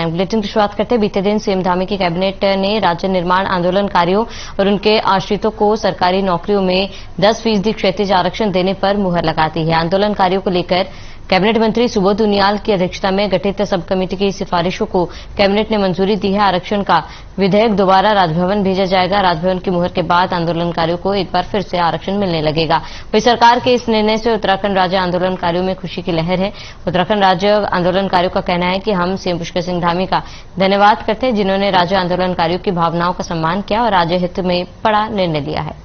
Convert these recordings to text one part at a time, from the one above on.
Bank bulletin की शुरुआत करते बीते दिन सीएम धामी की कैबिनेट ने राज्य निर्माण आंदोलनकारियों और उनके आश्रितों को सरकारी नौकरियों में 10% क्षैतिज आरक्षण देने पर मुहर लगा दी है। आंदोलनकारियों को लेकर कैबिनेट मंत्री सुबोध उनियाल की अध्यक्षता में गठित सब कमेटी की सिफारिशों को कैबिनेट ने मंजूरी दी है। आरक्षण का विधेयक दोबारा राजभवन भेजा जाएगा। राजभवन की मुहर के बाद आंदोलनकारियों को एक बार फिर से आरक्षण मिलने लगेगा। वहीं सरकार के इस निर्णय से उत्तराखंड राज्य आंदोलनकारियों में खुशी की लहर है। उत्तराखंड राज्य आंदोलनकारियों का कहना है कि हम सीएम पुष्कर सिंह धामी का धन्यवाद करते हैं, जिन्होंने राज्य आंदोलनकारियों की भावनाओं का सम्मान किया और राज्य हित में बड़ा निर्णय लिया है।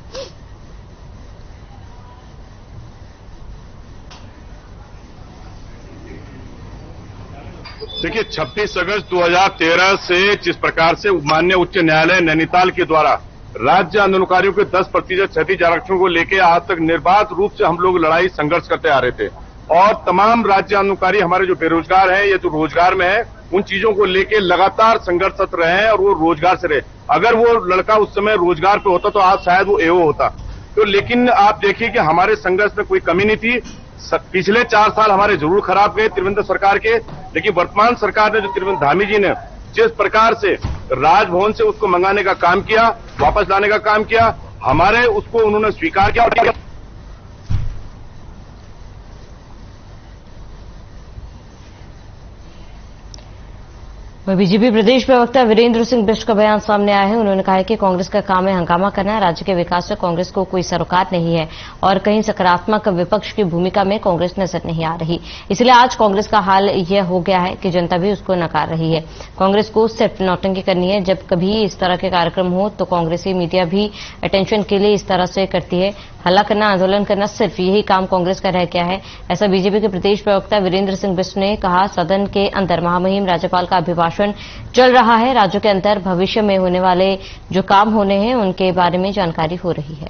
देखिए, 26 अगस्त 2013 से जिस प्रकार से माननीय उच्च न्यायालय नैनीताल के द्वारा राज्य आंदोलनकारियों के 10% क्षैतिज आरक्षण को लेकर आज तक निर्बाध रूप से हम लोग लड़ाई संघर्ष करते आ रहे थे और तमाम राज्य आंदोलनकारी हमारे जो बेरोजगार हैं या जो रोजगार में है उन चीजों को लेकर लगातार संघर्षरत रहे हैं और वो रोजगार से रहे। अगर वो लड़का उस समय रोजगार पे होता तो आज शायद वो एओ होता। तो लेकिन आप देखिए कि हमारे संघर्ष में कोई कमी नहीं थी। पिछले 4 साल हमारे जरूर खराब गए त्रिवेंद्र सरकार के, लेकिन वर्तमान सरकार ने जो त्रिवेंद्र धामी जी ने जिस प्रकार से राजभवन से उसको मंगाने का काम किया, वापस लाने का काम किया, हमारे उसको उन्होंने स्वीकार किया। बीजेपी प्रदेश प्रवक्ता वीरेंद्र सिंह बिष्ट का बयान सामने आया है। उन्होंने कहा है कि कांग्रेस का काम है हंगामा करना। राज्य के विकास से कांग्रेस को कोई सरोकार नहीं है और कहीं सकारात्मक विपक्ष की भूमिका में कांग्रेस नजर नहीं आ रही। इसलिए आज कांग्रेस का हाल यह हो गया है कि जनता भी उसको नकार रही है। कांग्रेस को सिर्फ नौटंकी करनी है। जब कभी इस तरह के कार्यक्रम हो तो कांग्रेसी मीडिया भी अटेंशन के लिए इस तरह से करती है। हल्ला करना, आंदोलन करना, सिर्फ यही काम कांग्रेस का रह गया है। ऐसा बीजेपी के प्रदेश प्रवक्ता वीरेंद्र सिंह बिष्ट ने कहा। सदन के अंदर महामहिम राज्यपाल का अभिभाषण चल रहा है। राज्यों के अंदर भविष्य में होने वाले जो काम होने हैं उनके बारे में जानकारी हो रही है।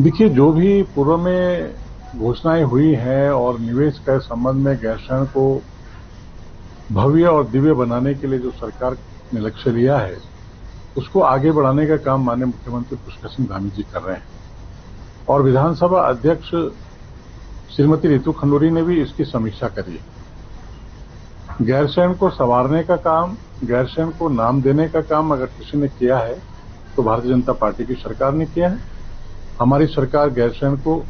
देखिए, जो भी पूर्व में घोषणाएं हुई हैं और निवेश के संबंध में गैरसैंण को भव्य और दिव्य बनाने के लिए जो सरकार ने लक्ष्य लिया है, उसको आगे बढ़ाने का काम माननीय मुख्यमंत्री पुष्कर सिंह धामी जी कर रहे हैं और विधानसभा अध्यक्ष श्रीमती रितु खंडूरी ने भी इसकी समीक्षा करी है। गैरसैंण को संवारने का काम, गैरसैंण को नाम देने का काम अगर किसी ने किया है तो भारतीय जनता पार्टी की सरकार ने किया है। हमारी सरकार गैरसैंण को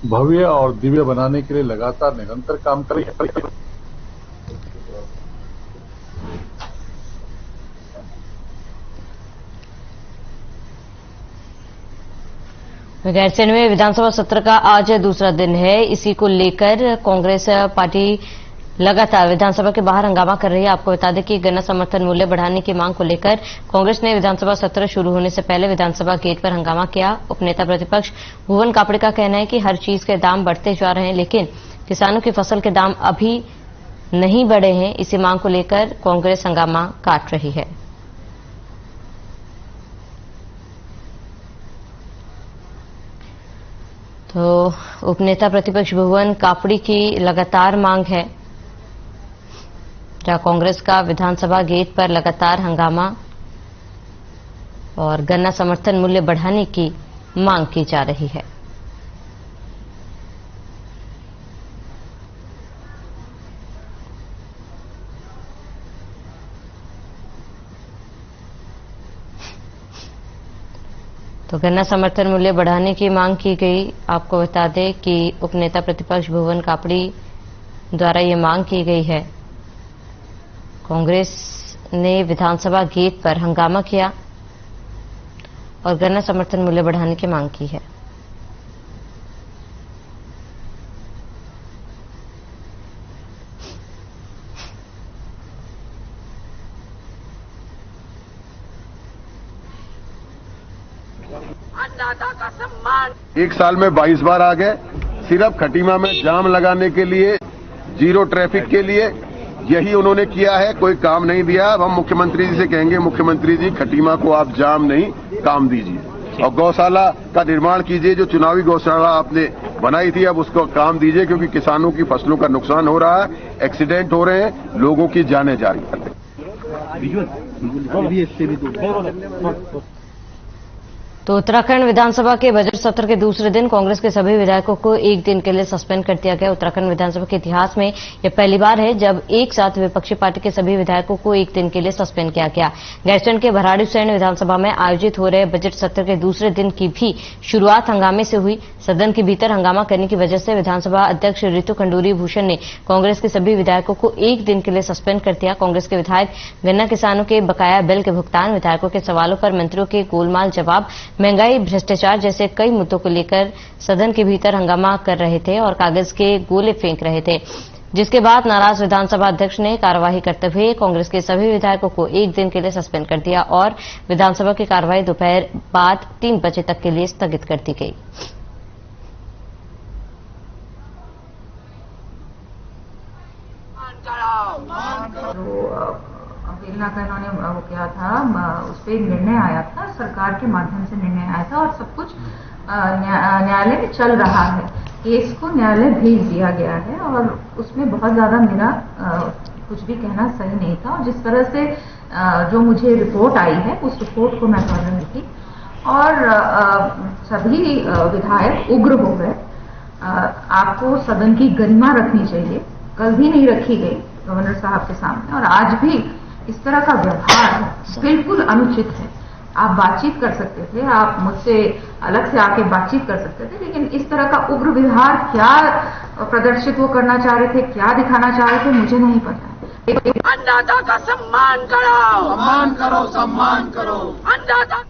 भव्य और दिव्य बनाने के लिए लगातार निरंतर काम कर रही है। गैरसैंण में विधानसभा सत्र का आज दूसरा दिन है। इसी को लेकर कांग्रेस पार्टी लगातार विधानसभा के बाहर हंगामा कर रही है। आपको बता दें कि गन्ना समर्थन मूल्य बढ़ाने की मांग को लेकर कांग्रेस ने विधानसभा सत्र शुरू होने से पहले विधानसभा गेट पर हंगामा किया। उपनेता प्रतिपक्ष भुवन कापड़ी का कहना है कि हर चीज के दाम बढ़ते जा रहे हैं, लेकिन किसानों की फसल के दाम अभी नहीं बढ़े हैं। इसी मांग को लेकर कांग्रेस हंगामा काट रही है। तो उपनेता प्रतिपक्ष भुवन कापड़ी की लगातार मांग है, जहां कांग्रेस का विधानसभा गेट पर लगातार हंगामा और गन्ना समर्थन मूल्य बढ़ाने की मांग की जा रही है। तो गन्ना समर्थन मूल्य बढ़ाने की मांग की गई। आपको बता दें कि उपनेता प्रतिपक्ष भुवन कापड़ी द्वारा ये मांग की गई है। कांग्रेस ने विधानसभा गेट पर हंगामा किया और गन्ना समर्थन मूल्य बढ़ाने की मांग की है। एक साल में 22 बार आ गए, सिर्फ खटीमा में जाम लगाने के लिए, जीरो ट्रैफिक के लिए, यही उन्होंने किया है। कोई काम नहीं दिया। अब हम मुख्यमंत्री जी से कहेंगे, मुख्यमंत्री जी खटीमा को आप जाम नहीं काम दीजिए और गौशाला का निर्माण कीजिए। जो चुनावी गौशाला आपने बनाई थी अब उसको काम दीजिए, क्योंकि किसानों की फसलों का नुकसान हो रहा है, एक्सीडेंट हो रहे हैं, लोगों की जानें जा रही हैं। तो उत्तराखंड विधानसभा के बजट सत्र के दूसरे दिन कांग्रेस के सभी विधायकों को एक दिन के लिए सस्पेंड कर दिया गया। उत्तराखंड विधानसभा के इतिहास में यह पहली बार है जब एक साथ विपक्षी पार्टी के सभी विधायकों को एक दिन के लिए सस्पेंड किया गया। गैरसैंण के भराड़ीसैंण विधानसभा में आयोजित हो रहे बजट सत्र के दूसरे दिन की भी शुरुआत हंगामे से हुई। सदन के भीतर हंगामा करने की वजह से विधानसभा अध्यक्ष ऋतु खंडूरी भूषण ने कांग्रेस के सभी विधायकों को एक दिन के लिए सस्पेंड कर दिया। कांग्रेस के विधायक गन्ना किसानों के बकाया बिल के भुगतान, विधायकों के सवालों पर मंत्रियों के गोलमाल जवाब, महंगाई, भ्रष्टाचार जैसे कई मुद्दों को लेकर सदन के भीतर हंगामा कर रहे थे और कागज के गोले फेंक रहे थे, जिसके बाद नाराज विधानसभा अध्यक्ष ने कार्यवाही करते हुए कांग्रेस के सभी विधायकों को एक दिन के लिए सस्पेंड कर दिया और विधानसभा की कार्यवाही दोपहर बाद 3 बजे तक के लिए स्थगित कर दी गई। अवहेलना का इन्होंने वो किया था, उस पर निर्णय आया था, सरकार के माध्यम से निर्णय आया था और सब कुछ न्यायालय में चल रहा है। केस को न्यायालय भेज दिया गया है और उसमें बहुत ज्यादा मेरा कुछ भी कहना सही नहीं था। और जिस तरह से जो मुझे रिपोर्ट आई है उस रिपोर्ट को मैं पढ़ रही थी और सभी विधायक उग्र हो गए। आपको सदन की गरिमा रखनी चाहिए, कल भी नहीं रखी गई गवर्नर साहब के सामने और आज भी इस तरह का व्यवहार बिल्कुल अनुचित है। आप बातचीत कर सकते थे, आप मुझसे अलग से आके बातचीत कर सकते थे, लेकिन इस तरह का उग्र व्यवहार क्या प्रदर्शित वो करना चाह रहे थे, क्या दिखाना चाह रहे थे, मुझे नहीं पता। अन्नदाता का सम्मान करो, सम्मान करो, सम्मान करो। अन्नदाता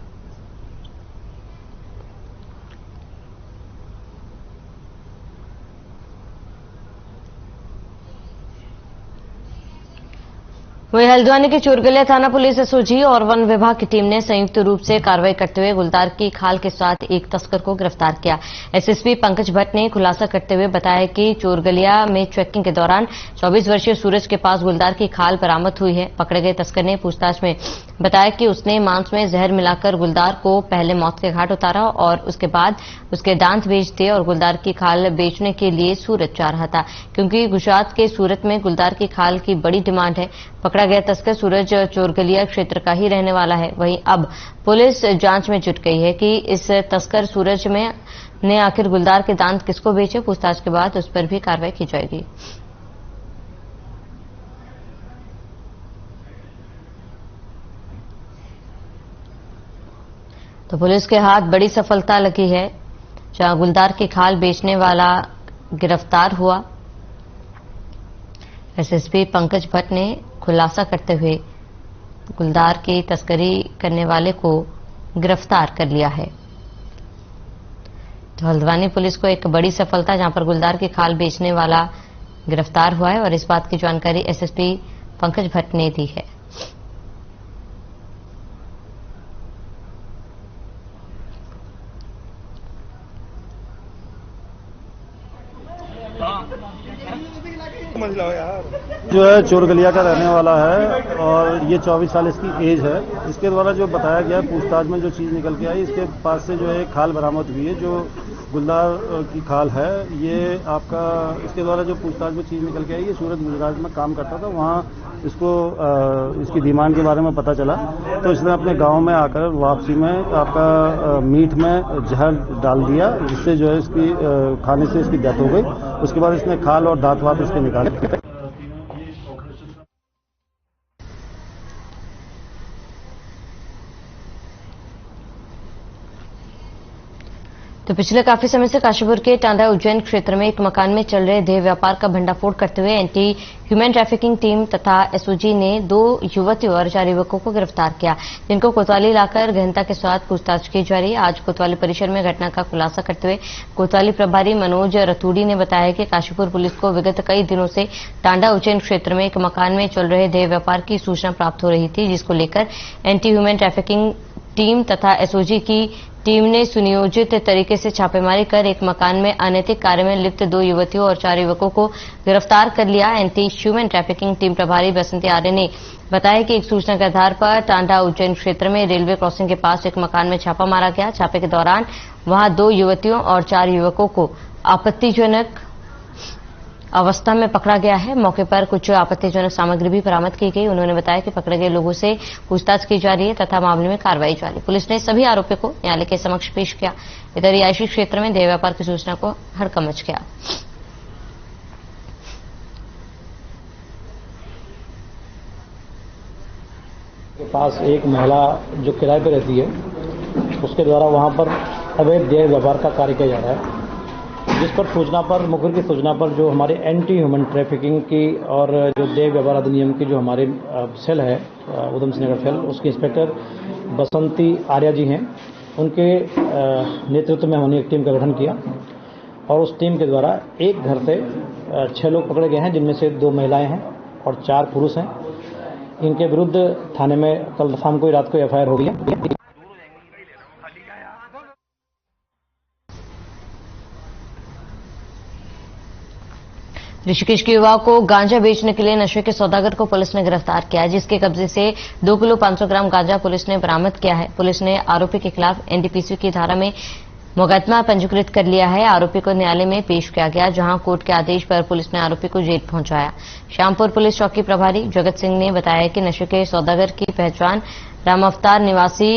वहीं हल्द्वानी के चोरगलिया थाना पुलिस एसओजी और वन विभाग की टीम ने संयुक्त रूप से कार्रवाई करते हुए गुलदार की खाल के साथ एक तस्कर को गिरफ्तार किया। एसएसपी पंकज भट्ट ने खुलासा करते हुए बताया कि चोरगलिया में चेकिंग के दौरान 24 वर्षीय सूरज के पास गुलदार की खाल बरामद हुई है। पकड़े गए तस्कर ने पूछताछ में बताया कि उसने मांस में जहर मिलाकर गुलदार को पहले मौत के घाट उतारा और उसके बाद उसके दांत बेच दिए और गुलदार की खाल बेचने के लिए सूरत जा रहा था, क्योंकि गुजरात के सूरत में गुलदार की खाल की बड़ी डिमांड है। पकड़ा गया तस्कर सूरज चोरगलिया क्षेत्र का ही रहने वाला है। वहीं अब पुलिस जांच में जुट गई है कि इस तस्कर सूरज ने आखिर गुलदार के दांत किसको बेचे। पूछताछ के बाद उस पर भी कार्रवाई की जाएगी। तो पुलिस के हाथ बड़ी सफलता लगी है, जहां गुलदार की खाल बेचने वाला गिरफ्तार हुआ। एसएसपी पंकज भट्ट ने खुलासा करते हुए गुलदार की तस्करी करने वाले को गिरफ्तार कर लिया है। तो हल्द्वानी पुलिस को एक बड़ी सफलता, जहां पर गुलदार की खाल बेचने वाला गिरफ्तार हुआ है और इस बात की जानकारी एसएसपी पंकज भट्ट ने दी है। जो है चोरगलिया का रहने वाला है और ये 24 साल इसकी एज है। इसके द्वारा जो बताया गया पूछताछ में जो चीज निकल के आई, इसके पास से जो है खाल बरामद हुई है जो गुलदार की खाल है। ये आपका इसके द्वारा जो पूछताछ में चीज निकल के आई, ये सूरत गुजरात में काम करता था, वहाँ इसको इसकी डिमांड के बारे में पता चला तो इसने अपने गांव में आकर वापसी में आपका मीट में जहर डाल दिया, जिससे जो है इसकी खाने से इसकी डेथ हो गई। उसके बाद इसने खाल और दांत वात इसके निकाले। तो पिछले काफी समय से काशीपुर के टांडा उज्जैन क्षेत्र में एक मकान में चल रहे देह व्यापार का भंडाफोड़ करते हुए एंटी ह्यूमन ट्रैफिकिंग टीम तथा एसओजी ने 2 युवतियों और 4 युवकों को गिरफ्तार किया, जिनको कोतवाली लाकर गहनता के साथ पूछताछ की जा रही है। आज कोतवाली परिसर में घटना का खुलासा करते हुए कोतवाली प्रभारी मनोज रतूड़ी ने बताया कि काशीपुर पुलिस को विगत कई दिनों से टांडा उज्जैन क्षेत्र में एक मकान में चल रहे देह व्यापार की सूचना प्राप्त हो रही थी, जिसको लेकर एंटी ह्यूमन ट्रैफिकिंग टीम तथा एसओजी की टीम ने सुनियोजित तरीके से छापेमारी कर एक मकान में अनैतिक कार्य में लिप्त 2 युवतियों और 4 युवकों को गिरफ्तार कर लिया। एंटी ह्यूमन ट्रैफिकिंग टीम प्रभारी बसंती आर्य ने बताया कि एक सूचना के आधार पर टांडा उज्जैन क्षेत्र में रेलवे क्रॉसिंग के पास एक मकान में छापा मारा गया। छापे के दौरान वहां 2 युवतियों और 4 युवकों को अवस्था में पकड़ा गया है। मौके पर कुछ आपत्तिजनक सामग्री भी बरामद की गई। उन्होंने बताया कि पकड़े गए लोगों से पूछताछ की जा रही है तथा मामले में कार्रवाई जारी। पुलिस ने सभी आरोपियों को न्यायालय के समक्ष पेश किया। इधर रिहायशी क्षेत्र में देह व्यापार की सूचना को हड़कंप मच गया। के पास एक महिला जो किराए पर रहती है, उसके द्वारा वहां पर अवैध देह व्यापार का कार्य किया जा रहा है, जिस पर सूचना पर, मुखबिर की सूचना पर जो हमारे एंटी ह्यूमन ट्रैफिकिंग की और जो देह व्यापार अधिनियम की जो हमारे सेल है, उधम सिंह नगर सेल, उसके इंस्पेक्टर बसंती आर्या जी हैं, उनके नेतृत्व में हमने एक टीम का गठन किया और उस टीम के द्वारा एक घर से 6 लोग पकड़े गए हैं, जिनमें से 2 महिलाएं हैं और 4 पुरुष हैं। इनके विरुद्ध थाने में कल शाम को रात को एफआईआर हो गई है। ऋषिकेश के युवा को गांजा बेचने के लिए नशे के सौदागर को पुलिस ने गिरफ्तार किया है, जिसके कब्जे से 2 किलो 500 ग्राम गांजा पुलिस ने बरामद किया है। पुलिस ने आरोपी के खिलाफ एनडीपीसी की धारा में मुकदमा पंजीकृत कर लिया है। आरोपी को न्यायालय में पेश किया गया, जहां कोर्ट के आदेश पर पुलिस ने आरोपी को जेल पहुंचाया। श्यामपुर पुलिस चौकी प्रभारी जगत सिंह ने बताया कि नशे के सौदागर की पहचान राम अवतार निवासी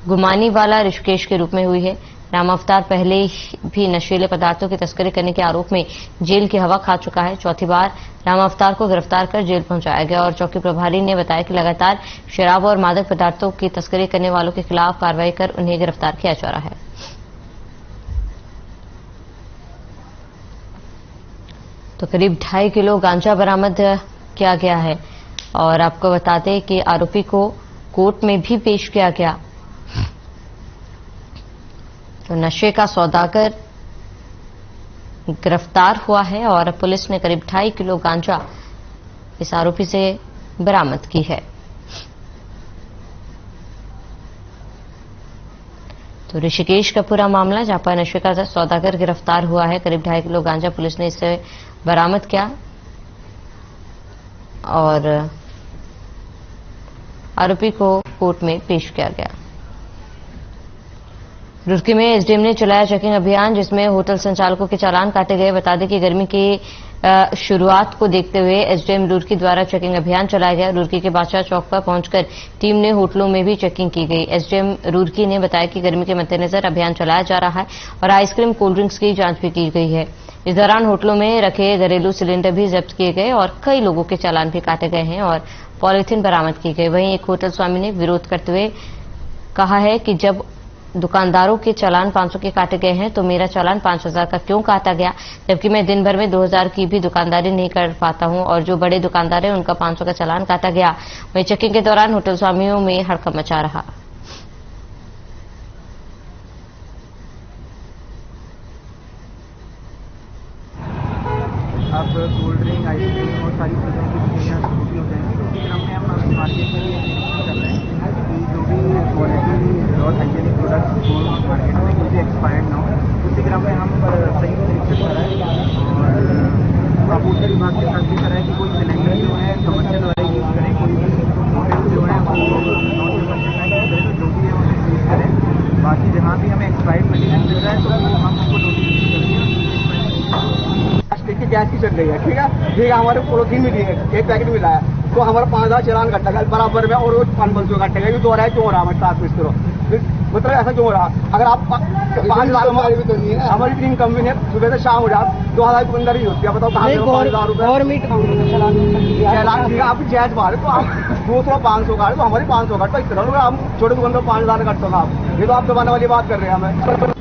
गुमानी वाला ऋषिकेश के रूप में हुई है। राम अवतार पहले भी नशीले पदार्थों की तस्करी करने के आरोप में जेल की हवा खा चुका है। चौथी बार राम अवतार को गिरफ्तार कर जेल पहुंचाया गया और चौकी प्रभारी ने बताया कि लगातार शराब और मादक पदार्थों की तस्करी करने वालों के खिलाफ कार्रवाई कर उन्हें गिरफ्तार किया जा रहा है। तो करीब 2.5 किलो गांजा बरामद किया गया है और आपको बता दें कि आरोपी को कोर्ट में भी पेश किया गया। तो नशे का सौदागर गिरफ्तार हुआ है और पुलिस ने करीब 2.5 किलो गांजा इस आरोपी से बरामद की है। तो ऋषिकेश का पूरा मामला, जहां पर नशे का सौदागर गिरफ्तार हुआ है, करीब 2.5 किलो गांजा पुलिस ने इससे बरामद किया और आरोपी को कोर्ट में पेश किया गया। रुड़की में एसडीएम ने चलाया चेकिंग अभियान, जिसमें होटल संचालकों के चालान काटे गए। बता दें कि गर्मी की शुरुआत को देखते हुए एसडीएम रुड़की द्वारा चेकिंग अभियान चलाया गया। रुड़की के बादशाह चौक पर पहुंचकर टीम ने होटलों में भी चेकिंग की गई। एसडीएम रुड़की ने बताया कि गर्मी के मद्देनजर अभियान चलाया जा रहा है और आइसक्रीम, कोल्ड ड्रिंक्स की जांच भी की गई है। इस दौरान होटलों में रखे घरेलू सिलेंडर भी जब्त किए गए और कई लोगों के चालान भी काटे गए हैं और पॉलीथीन बरामद की गई। वहीं एक होटल स्वामी ने विरोध करते हुए कहा है कि जब दुकानदारों के चालान 500 के काटे गए हैं तो मेरा चालान 5000 का क्यों काटा गया, जबकि मैं दिन भर में 2000 की भी दुकानदारी नहीं कर पाता हूं और जो बड़े दुकानदार हैं उनका 500 का चालान काटा गया। वहीं चेकिंग के दौरान होटल स्वामियों में हड़कंप मचा रहा। अब कोल्ड ड्रिंक, आइसक्रीम और सारी चीज़ों की चीज़ें शुरू हो जाएंगी, तो उसके हमने हम मार्केट में ये कर रहे हैं कि जो भी क्वालिटी और हाइजीनिक प्रोडक्ट्स को मार्केट में कोई भी एक्सपायर्ड ना हो, उसी क्रम में हम सही तरीके से कराएं और आपूर्ति विभाग के साथ भी कराएं कि कोई सिलेंडर जो है कमर्शियल वाले यूज़ करें, कोई भी होटल जो है वो नॉन कमर्शियल का यूज़ करें, जो भी है उसे यूज़ करें। बाकी जहाँ भी हमें एक्सपायर्ड मटीरियल मिल रहा है तो वो हम उसको नोटिफिकेशन करेंगे। देखिए गैस की चल रही है, ठीक है, हमारे पॉलीथीन मिली है, एक पैकेट मिला है, तो हमारा 5000 चालान कटा गया बराबर में और 500 काटेगा। ये तो हो रहा है, क्यों हो रहा है साथ में इस तरह, मतलब ऐसा क्यों हो रहा? अगर आप 5 लाख हमारी भी तो नहीं है, हमारी भी इनकम भी नहीं, सुबह से शाम हो जाए 2000 के अंदर ही होती है। बताओ कहाँ 5000 रुपये चालान, आप जायज मारे तो आप 200 500 काटे तो हमारी 500 काट, तो इस तरह हम छोटे दुकानदार 5000 काटते हो आप, ये तो आप दबाने वाली बात कर रहे हैं हमें।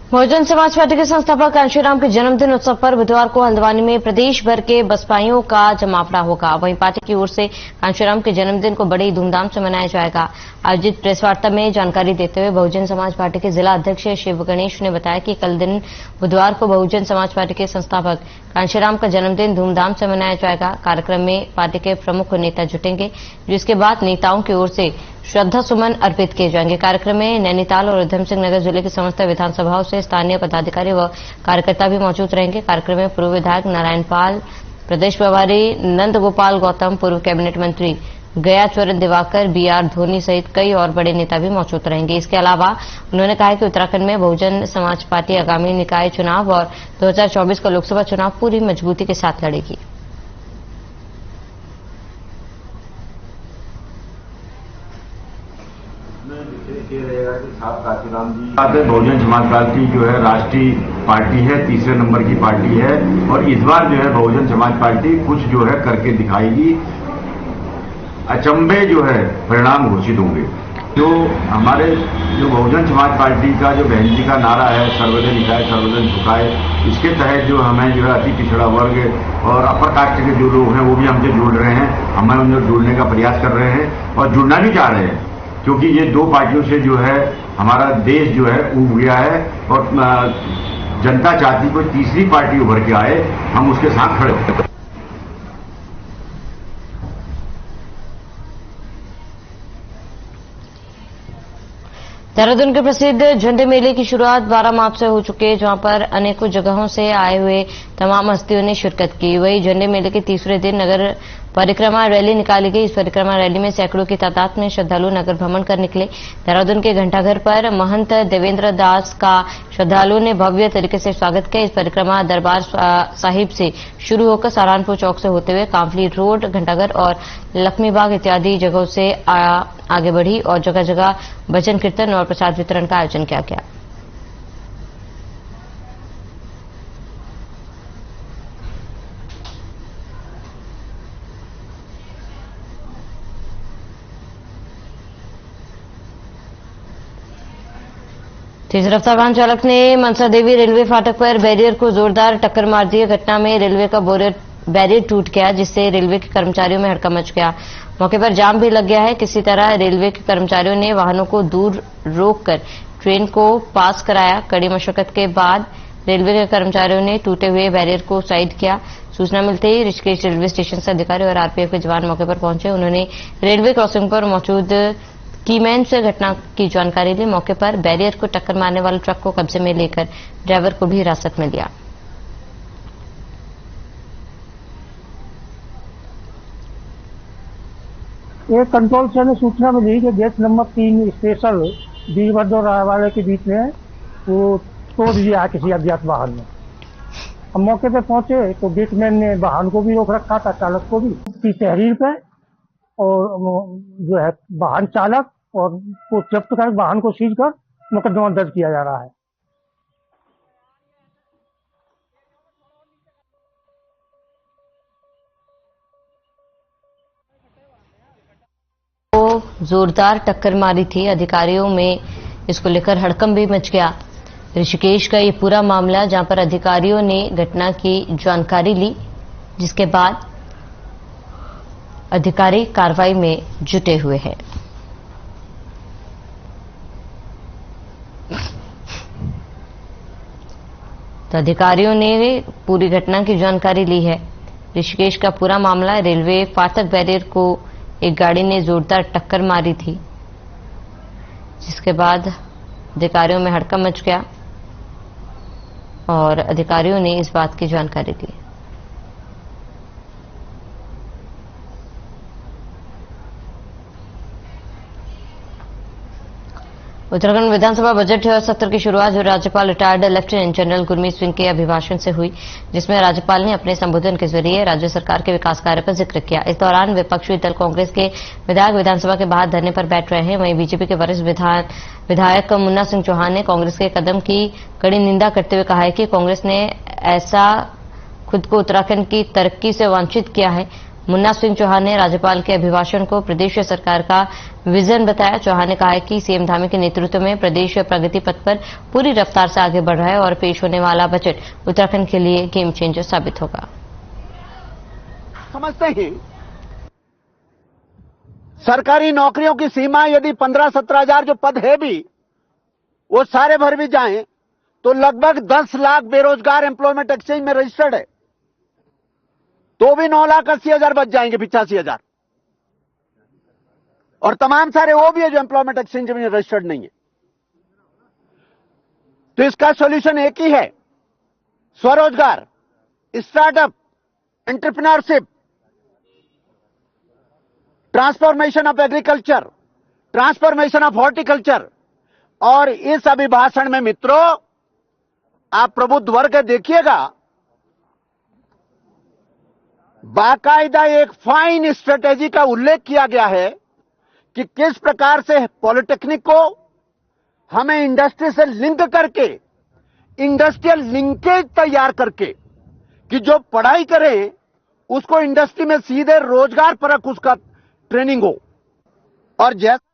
बहुजन समाज पार्टी के संस्थापक कांशीराम के जन्मदिन उत्सव पर बुधवार को हल्द्वानी में प्रदेश भर के बसपाइयों का जमावड़ा होगा। वहीं पार्टी की ओर से कांशीराम के जन्मदिन को बड़ी धूमधाम से मनाया जाएगा। आयोजित प्रेस वार्ता में जानकारी देते हुए बहुजन समाज पार्टी के जिला अध्यक्ष शिव गणेश ने बताया कि कल दिन बुधवार को बहुजन समाज पार्टी के संस्थापक कांशीराम का जन्मदिन धूमधाम से मनाया जाएगा। कार्यक्रम में पार्टी के प्रमुख नेता जुटेंगे, जिसके बाद नेताओं की ओर से श्रद्धा सुमन अर्पित किए जाएंगे। कार्यक्रम में नैनीताल और उधम सिंह नगर जिले की समस्त विधानसभाओं से स्थानीय पदाधिकारी व कार्यकर्ता भी मौजूद रहेंगे। कार्यक्रम में पूर्व विधायक नारायण पाल, प्रदेश प्रभारी नंद गोपाल गौतम, पूर्व कैबिनेट मंत्री गया चरण दिवाकर, BR धोनी सहित कई और बड़े नेता भी मौजूद रहेंगे। इसके अलावा उन्होंने कहा कि उत्तराखंड में बहुजन समाज पार्टी आगामी निकाय चुनाव और 2024 का लोकसभा चुनाव पूरी मजबूती के साथ लड़ेगी। बहुजन समाज पार्टी जो है राष्ट्रीय पार्टी है, तीसरे नंबर की पार्टी है और इस बार जो है बहुजन समाज पार्टी कुछ जो है करके दिखाएगी। अचंभे जो है परिणाम घोषित होंगे। जो हमारे जो बहुजन समाज पार्टी का जो बहन जी का नारा है, सर्वजन हिताय सर्वजन सुखाय, इसके तहत जो हमें जो है अति पिछड़ा वर्ग और अपर कास्ट के जो लोग हैं वो भी हमसे जुड़ रहे हैं, हमें उनसे जुड़ने का प्रयास कर रहे हैं और जुड़ना भी चाह रहे हैं, क्योंकि ये दो पार्टियों से जो है हमारा देश जो है ऊब गया है और जनता चाहती कोई तीसरी पार्टी उभर के आए, हम उसके साथ खड़े होते हैं। देहरादून के प्रसिद्ध झंडे मेले की शुरुआत 12 मार्च से हो चुकी है, जहां पर अनेकों जगहों से आए हुए तमाम हस्तियों ने शिरकत की। वहीं झंडे मेले के तीसरे दिन नगर परिक्रमा रैली निकाली गई। इस परिक्रमा रैली में सैकड़ों की तादाद में श्रद्धालु नगर भ्रमण कर निकले। देहरादून के घंटाघर पर महंत देवेंद्र दास का श्रद्धालुओं ने भव्य तरीके से स्वागत किया। इस परिक्रमा दरबार साहिब से शुरू होकर सहारनपुर चौक से होते हुए कांवली रोड, घंटाघर और लक्ष्मीबाग इत्यादि जगहों से आगे बढ़ी और जगह जगह भजन कीर्तन और प्रसाद वितरण का आयोजन किया गया। तेज रफ्तार वाहन चालक ने मनसा देवी रेलवे फाटक पर बैरियर को जोरदार टक्कर मार दी। घटना में रेलवे का बैरियर टूट गया, जिससे रेलवे के कर्मचारियों में हड़कंप मच गया। मौके पर जाम भी लग गया है। किसी तरह रेलवे के कर्मचारियों ने वाहनों को दूर रोककर ट्रेन को पास कराया। कड़ी मशक्कत के बाद रेलवे के कर्मचारियों ने टूटे हुए बैरियर को साइड किया। सूचना मिलते ही ऋषिकेश रेलवे स्टेशन से अधिकारी और आरपीएफ के जवान मौके पर पहुंचे। उन्होंने रेलवे क्रॉसिंग पर मौजूद कीमैन से घटना की जानकारी ली। मौके पर बैरियर को टक्कर मारने वाले ट्रक को कब्जे में लेकर ड्राइवर को भी हिरासत में लिया। एक कंट्रोल से हमें सूचना मिली कि गेट नंबर 3 स्पेशल बीरभद्र और रायवाड़े के बीच में वो तोड़ दिया किसी अज्ञात वाहन ने। हम मौके पे पहुंचे तो गेटमैन ने वाहन को भी रोक रखा था, चालक को भी, उसकी तहरीर पे, और जो है वाहन चालक और को जब्त कर वाहन को सीज कर मुकदमा दर्ज किया जा रहा है। जोरदार टक्कर मारी थी। अधिकारियों में इसको लेकर हड़कंप भी मच गया। ऋषिकेश का ये पूरा मामला, जहां पर अधिकारियों ने घटना की जानकारी ली, जिसके बाद अधिकारी कार्रवाई में जुटे हुए हैं। तो अधिकारियों ने पूरी घटना की जानकारी ली है। ऋषिकेश का पूरा मामला, रेलवे फाटक बैरियर को एक गाड़ी ने जोरदार टक्कर मारी थी, जिसके बाद अधिकारियों में हड़कंप मच गया और अधिकारियों ने इस बात की जानकारी दी। उत्तराखंड विधानसभा बजट सत्र की शुरुआत जो राज्यपाल retired lieutenant general Gurmeet Singh के अभिभाषण से हुई, जिसमें राज्यपाल ने अपने संबोधन के जरिए राज्य सरकार के विकास कार्य पर जिक्र किया। इस दौरान विपक्षी दल कांग्रेस के विधायक विधानसभा के बाहर धरने पर बैठ रहे हैं। वहीं बीजेपी के वरिष्ठ विधायक मुन्ना सिंह चौहान ने कांग्रेस के कदम की कड़ी निंदा करते हुए कहा है कि कांग्रेस ने ऐसा खुद को उत्तराखंड की तरक्की से वंचित किया है। मुन्ना सिंह चौहान ने राज्यपाल के अभिभाषण को प्रदेश सरकार का विजन बताया। चौहान ने कहा है कि सीएम धामी के नेतृत्व में प्रदेश प्रगति पथ पर पूरी रफ्तार से आगे बढ़ रहा है और पेश होने वाला बजट उत्तराखंड के लिए गेम चेंजर साबित होगा। समझते हैं सरकारी नौकरियों की सीमा यदि 15-17 हजार जो पद है भी वो सारे भर भी जाएं तो लगभग 10 लाख बेरोजगार एम्प्लॉयमेंट एक्सचेंज में रजिस्टर्ड है, तो भी 9,80,000 बच जाएंगे, 85,000। और तमाम सारे वो भी है जो एम्प्लॉयमेंट एक्सचेंज में रजिस्टर्ड नहीं है। तो इसका सॉल्यूशन एक ही है, स्वरोजगार, startup, entrepreneurship, transformation of agriculture, transformation of horticulture. और इस अभिभाषण में मित्रों आप प्रबुद्ध वर्ग देखिएगा, बाकायदा एक फाइन स्ट्रेटेजी का उल्लेख किया गया है कि किस प्रकार से पॉलिटेक्निक को हमें इंडस्ट्री से लिंक करके, इंडस्ट्रियल लिंकेज तैयार करके कि जो पढ़ाई करें उसको इंडस्ट्री में सीधे रोजगार परक उसका ट्रेनिंग हो। और जैसे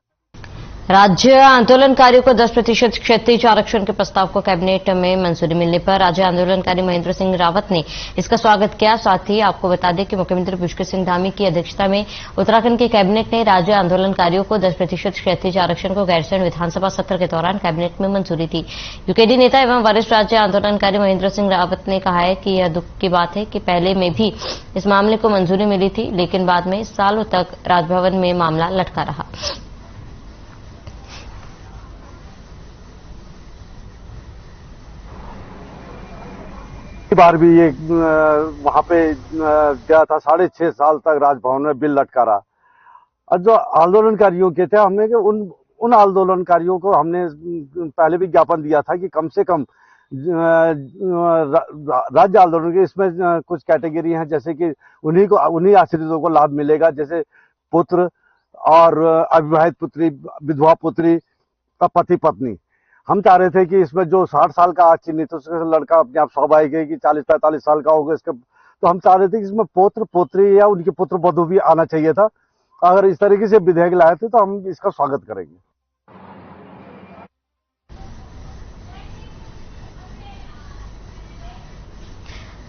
राज्य आंदोलनकारियों को 10% क्षैतिज आरक्षण के प्रस्ताव को कैबिनेट में मंजूरी मिलने पर राज्य आंदोलनकारी महेंद्र सिंह रावत ने इसका स्वागत किया। साथ ही आपको बता दें कि मुख्यमंत्री पुष्कर सिंह धामी की अध्यक्षता में उत्तराखंड के कैबिनेट ने राज्य आंदोलनकारियों को 10% क्षैतिज आरक्षण को गैरसैंण विधानसभा सत्र के दौरान कैबिनेट में मंजूरी दी। यूकेडी नेता एवं वरिष्ठ राज्य आंदोलनकारी महेंद्र सिंह रावत ने कहा है कि यह दुख की बात है कि पहले में भी इस मामले को मंजूरी मिली थी, लेकिन बाद में सालों तक राजभवन में मामला लटका रहा। बार भी ये वहां पे गया था, 6.5 साल तक राजभवन में बिल लटका रहा। और जो आंदोलनकारियों के थे, हमने उन आंदोलनकारियों को हमने पहले भी ज्ञापन दिया था कि कम से कम राज्य आंदोलन के इसमें कुछ कैटेगरी हैं, जैसे कि उन्हीं आश्रितों को लाभ मिलेगा, जैसे पुत्र और अविवाहित पुत्री, विधवा पुत्री, पति पत्नी। हम चाह रहे थे कि इसमें जो 60 साल का आज चिन्हित उसका लड़का अपने आप स्वाभाविक है कि 40-45 साल का होगा इसका, तो हम चाह रहे थे कि इसमें पुत्र पुत्री या उनके पुत्र वधू भी आना चाहिए था। अगर इस तरीके से विधेयक लाए थे तो हम इसका स्वागत करेंगे।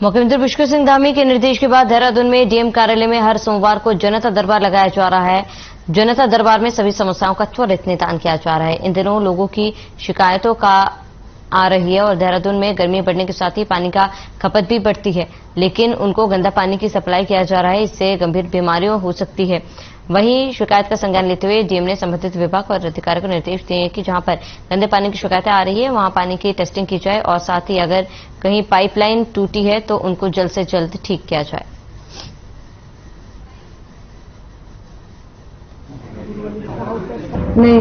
मुख्यमंत्री पुष्कर सिंह धामी के निर्देश के बाद देहरादून में डीएम कार्यालय में हर सोमवार को जनता दरबार लगाया जा रहा है। जनता दरबार में सभी समस्याओं का त्वरित निदान किया जा रहा है। इन दिनों लोगों की शिकायतों का आ रही है और देहरादून में गर्मी बढ़ने के साथ ही पानी का खपत भी बढ़ती है, लेकिन उनको गंदा पानी की सप्लाई किया जा रहा है, इससे गंभीर बीमारियां हो सकती है। वहीं शिकायत का संज्ञान लेते हुए डीएम ने संबंधित विभाग और अधिकारियों को निर्देश दिए कि जहां पर गंदे पानी की शिकायतें आ रही है वहां पानी की टेस्टिंग की जाए और साथ ही अगर कहीं पाइपलाइन टूटी है तो उनको जल्द से जल्द ठीक किया जाए। नहीं,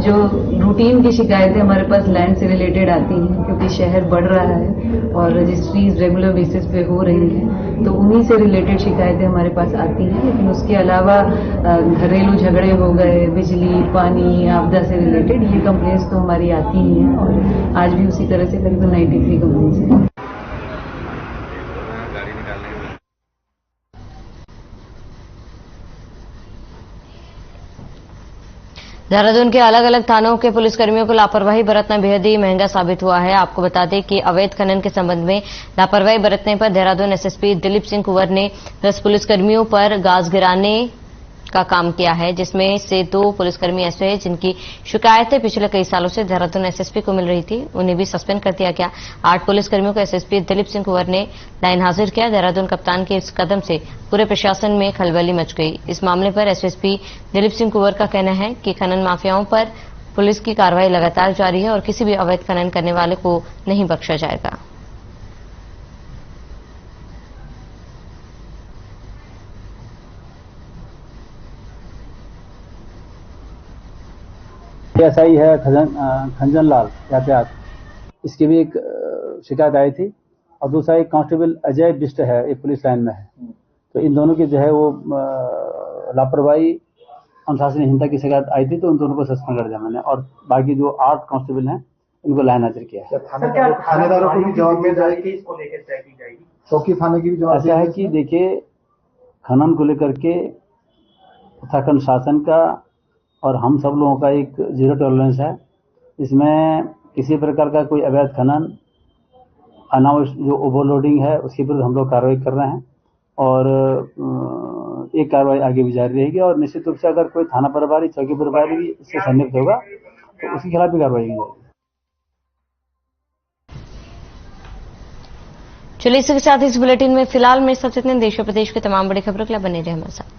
जो रूटीन की शिकायतें हमारे पास लैंड से रिलेटेड आती हैं, क्योंकि शहर बढ़ रहा है और रजिस्ट्रीज रेगुलर बेसिस पे हो रही हैं, तो उन्हीं से रिलेटेड शिकायतें हमारे पास आती हैं। लेकिन उसके अलावा घरेलू झगड़े हो गए, बिजली, पानी, आपदा से रिलेटेड ये कंप्लेंट्स तो हमारी आती ही हैं और आज भी उसी तरह से करीबन 93 कंप्लेंट्स हैं। देहरादून के अलग अलग थानों के पुलिसकर्मियों को लापरवाही बरतना बेहद ही महंगा साबित हुआ है। आपको बता दें कि अवैध खनन के संबंध में लापरवाही बरतने पर देहरादून एसएसपी दिलीप सिंह कुंवर ने 10 पुलिसकर्मियों पर गाज गिराने का काम किया है, जिसमें से 2 पुलिसकर्मी ऐसे हैं जिनकी शिकायतें पिछले कई सालों से देहरादून एसएसपी को मिल रही थी, उन्हें भी सस्पेंड कर दिया गया। 8 पुलिसकर्मियों को एसएसपी दिलीप सिंह कुंवर ने लाइन हाजिर किया। देहरादून कप्तान के इस कदम से पूरे प्रशासन में खलबली मच गई। इस मामले पर एसएसपी दिलीप सिंह कुंवर का कहना है कि खनन माफियाओं पर पुलिस की कार्रवाई लगातार जारी है और किसी भी अवैध खनन करने वाले को नहीं बख्शा जाएगा। एसआई है खंजन लाल यातायात, इसकी भी एक शिकायत आई थी और दूसरा एक कांस्टेबल अजय बिष्ट है, एक पुलिस लाइन में है। तो इन दोनों की जो है वो लापरवाही अनुशासनहीनता की शिकायत आई थी, तो उन दोनों को सस्पेंड कर दिया मैंने और बाकी जो 8 कांस्टेबल हैं इनको लाइन हाजिर किया है। थानेदारों को भी जवाब दिया जाएगी, इसको लेकर तय की जाएगी। चौकी थाने की भी जवाब ऐसा है कि देखिए, खनन को लेकर के उत्तराखंड शासन का और हम सब लोगों का एक 0 टॉलरेंस है। इसमें किसी प्रकार का कोई अवैध खनन, अनावश्यक जो ओवरलोडिंग है उसके विरुद्ध हम लोग कार्रवाई कर रहे हैं और एक कार्रवाई आगे भी जारी रहेगी और निश्चित रूप से अगर कोई थाना प्रभारी, चौकी प्रभारी भी इससे संलिप्त होगा तो उसके खिलाफ भी कार्रवाई की जाएगी। चलिए इसी के साथ इस बुलेटिन में फिलहाल में सबसे इतने। देश और प्रदेश के तमाम बड़ी खबरों के लिए बने रहे हमारे साथ।